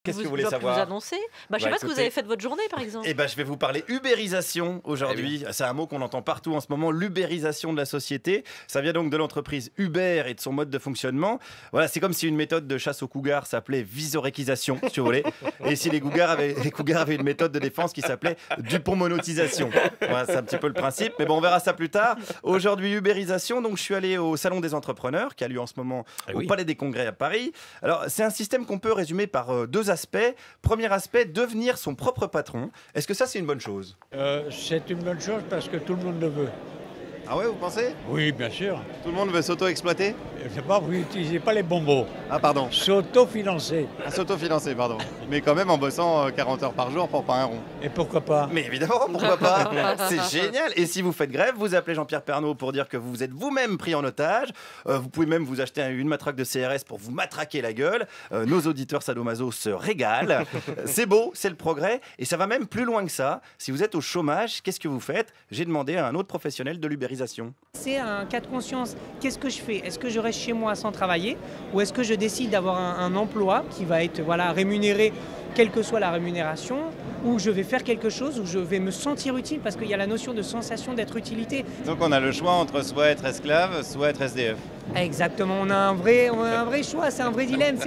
Qu'est-ce que vous Je voulez dois savoir? vous annoncer. Je sais pas ce que vous avez fait de votre journée, par exemple. Eh ben, je vais vous parler ubérisation aujourd'hui. C'est un mot qu'on entend partout en ce moment, l'ubérisation de la société. Ça vient donc de l'entreprise Uber et de son mode de fonctionnement. Voilà, c'est comme si une méthode de chasse aux cougars s'appelait visoréquisation, si vous voulez. Et si les cougars avaient une méthode de défense qui s'appelait Dupont-monotisation. Voilà, c'est un petit peu le principe. Mais bon, on verra ça plus tard. Aujourd'hui, ubérisation. Donc, je suis allé au Salon des entrepreneurs qui a lieu en ce moment au Palais des Congrès à Paris. Alors, c'est un système qu'on peut résumer par deux aspects. Premier aspect, devenir son propre patron. Est-ce que ça, c'est une bonne chose? C'est une bonne chose parce que tout le monde le veut. Ah ouais, vous pensez? Oui, bien sûr. Tout le monde veut s'auto-exploiter? Je sais pas, vous n'utilisez pas les bons mots. Ah pardon. S'auto-financer. À s'auto-financer, pardon. Mais quand même en bossant 40 heures par jour pour pas un rond. Et pourquoi pas? Mais évidemment, pourquoi pas? C'est génial. Et si vous faites grève, vous appelez Jean-Pierre Pernaut pour dire que vous êtes vous-même pris en otage. Vous pouvez même vous acheter une matraque de CRS pour vous matraquer la gueule. Nos auditeurs sadomaso se régalent. C'est beau, c'est le progrès. Et ça va même plus loin que ça. Si vous êtes au chômage, qu'est-ce que vous faites? J'ai demandé à un autre professionnel de l'ubérisation. C'est un cas de conscience. Qu'est-ce que je fais? Est-ce que je reste chez moi sans travailler ou est-ce que je décide d'avoir un emploi qui va être rémunéré, quelle que soit la rémunération, ou je vais faire quelque chose où je vais me sentir utile parce qu'il y a la notion de sensation d'être utilité. Donc on a le choix entre soit être esclave, soit être SDF. Exactement, on a un vrai choix, c'est un vrai dilemme,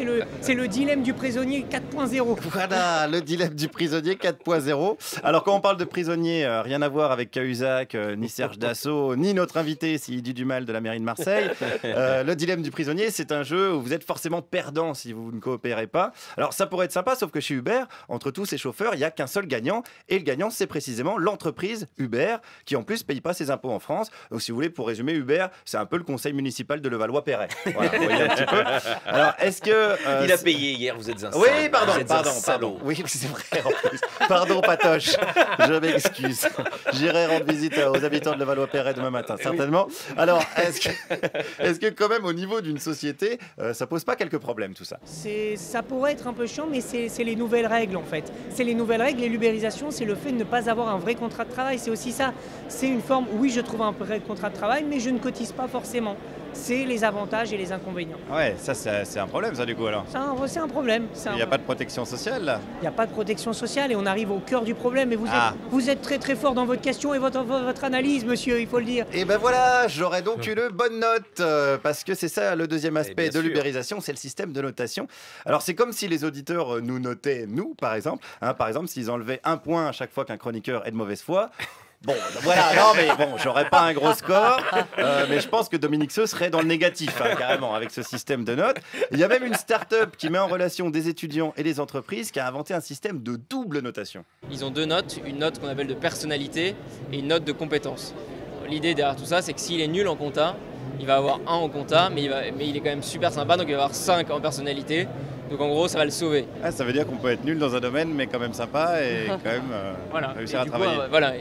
c'est le dilemme du prisonnier 4.0. Voilà, le dilemme du prisonnier 4.0. Alors quand on parle de prisonnier, rien à voir avec Cahuzac, ni Serge Dassault, ni notre invité s'il dit du mal de la mairie de Marseille. Le dilemme du prisonnier, c'est un jeu où vous êtes forcément perdant si vous ne coopérez pas. Alors ça pourrait être sympa, sauf que chez Uber, entre tous ces chauffeurs, il n'y a qu'un seul gagnant. Et le gagnant, c'est précisément l'entreprise Uber, qui en plus ne paye pas ses impôts en France. Donc si vous voulez, pour résumer, Uber, c'est un peu le conseil municipal de Levallois-Perret. Voilà, vous voyez un petit peu. Alors, est-ce que... Il a payé hier, vous êtes un salaud. Oui, pardon. Salaud. Oui, c'est vrai en plus. Pardon, Patoche. Je m'excuse. J'irai rendre visite aux habitants de Levallois-Perret demain matin, certainement. Alors, est-ce que quand même, au niveau d'une société, ça pose pas quelques problèmes, tout ça? Ça pourrait être un peu chiant, mais c'est les nouvelles règles, en fait. C'est les nouvelles règles et l'ubérisation, c'est le fait de ne pas avoir un vrai contrat de travail. C'est aussi ça. C'est une forme, oui, je trouve un vrai contrat de travail, mais je ne cotise pas forcément. C'est les avantages et les inconvénients. Ouais, ça c'est un problème ça du coup alors. C'est un problème. Il n'y a pas de protection sociale là? Il n'y a pas de protection sociale et on arrive au cœur du problème. Et vous êtes très très fort dans votre question et votre analyse, monsieur, il faut le dire. Et ben voilà, j'aurais donc une bonne note, parce que c'est ça le deuxième aspect de l'ubérisation, c'est le système de notation. Alors c'est comme si les auditeurs nous notaient, nous par exemple, par exemple s'ils enlevaient un point à chaque fois qu'un chroniqueur est de mauvaise foi. Bon, voilà, non mais bon, j'aurais pas un gros score, mais je pense que Dominique Seux serait dans le négatif, carrément, avec ce système de notes. Il y a même une start-up qui met en relation des étudiants et des entreprises qui a inventé un système de double notation. Ils ont deux notes, une note qu'on appelle de personnalité et une note de compétence. L'idée derrière tout ça, c'est que s'il est nul en compta, il va avoir 1 en compta, mais il est quand même super sympa, donc il va avoir 5 en personnalité. Donc en gros, ça va le sauver. Ah, ça veut dire qu'on peut être nul dans un domaine, mais quand même sympa et quand même réussir à travailler.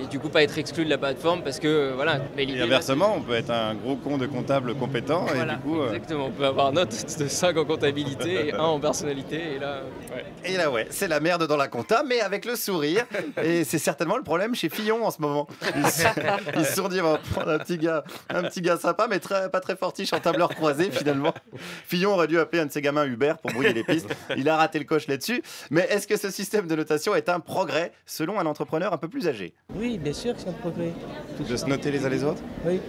Et du coup, pas être exclu de la plateforme parce que Et inversement, on peut être un gros con de comptable compétent et du coup. Exactement, on peut avoir note de 5 en comptabilité et 1 en personnalité. Et là, c'est la merde dans la compta, mais avec le sourire. Et c'est certainement le problème chez Fillon en ce moment. Ils se sont dit, on va prendre un petit gars sympa, mais pas très fortiche en tableur croisé finalement. Fillon aurait dû appeler un de ses gamins Uber pour brouiller les pistes. Il a raté le coche là-dessus. Mais est-ce que ce système de notation est un progrès selon un entrepreneur un peu plus âgé? Oui, bien sûr que c'est un progrès. De se noter les uns les autres? Oui,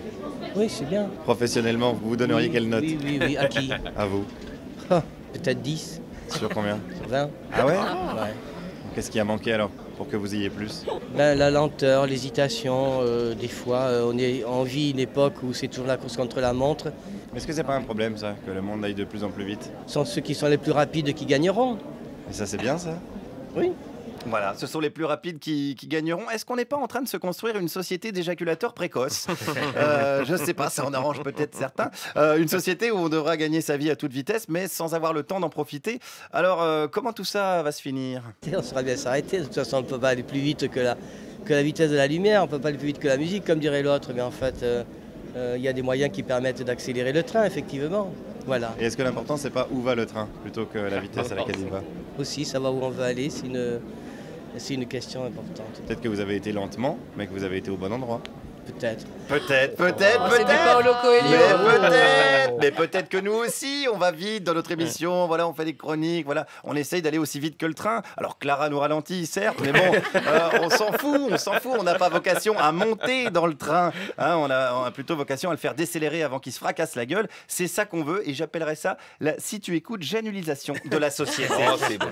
c'est bien. Professionnellement, vous donneriez quelle note? Oui. À qui? À vous. Peut-être 10. Sur combien? Sur 20. Ah ouais? Ouais. Qu'est-ce qui a manqué alors pour que vous ayez plus? La lenteur, l'hésitation, des fois on vit une époque où c'est toujours la course contre la montre. Est-ce que c'est pas un problème ça, que le monde aille de plus en plus vite? Ce sont ceux qui sont les plus rapides qui gagneront. Et ça c'est bien ça? Oui. Voilà, ce sont les plus rapides qui gagneront. Est-ce qu'on n'est pas en train de se construire une société d'éjaculateurs précoces? Je ne sais pas, ça en arrange peut-être certains. Une société où on devra gagner sa vie à toute vitesse, mais sans avoir le temps d'en profiter. Alors, comment tout ça va se finir? On saura bien s'arrêter. De toute façon, on ne peut pas aller plus vite que la vitesse de la lumière. On ne peut pas aller plus vite que la musique, comme dirait l'autre. Mais en fait, il y a des moyens qui permettent d'accélérer le train, effectivement. Voilà. Et est-ce que l'important, c'est pas où va le train, plutôt que la vitesse à laquelle il va? Aussi, savoir où on veut aller, c'est une question importante. Peut-être que vous avez été lentement, mais que vous avez été au bon endroit. Peut-être. Peut-être. C'est du Paolo Coelho. Mais peut-être que nous aussi, on va vite dans notre émission. Voilà, on fait des chroniques. Voilà, on essaye d'aller aussi vite que le train. Alors Clara nous ralentit, certes, mais bon, on s'en fout. On n'a pas vocation à monter dans le train. Hein, on a plutôt vocation à le faire décélérer avant qu'il se fracasse la gueule. C'est ça qu'on veut, et j'appellerais ça la si tu écoutes génulisation de la société. Oh, c'est bon.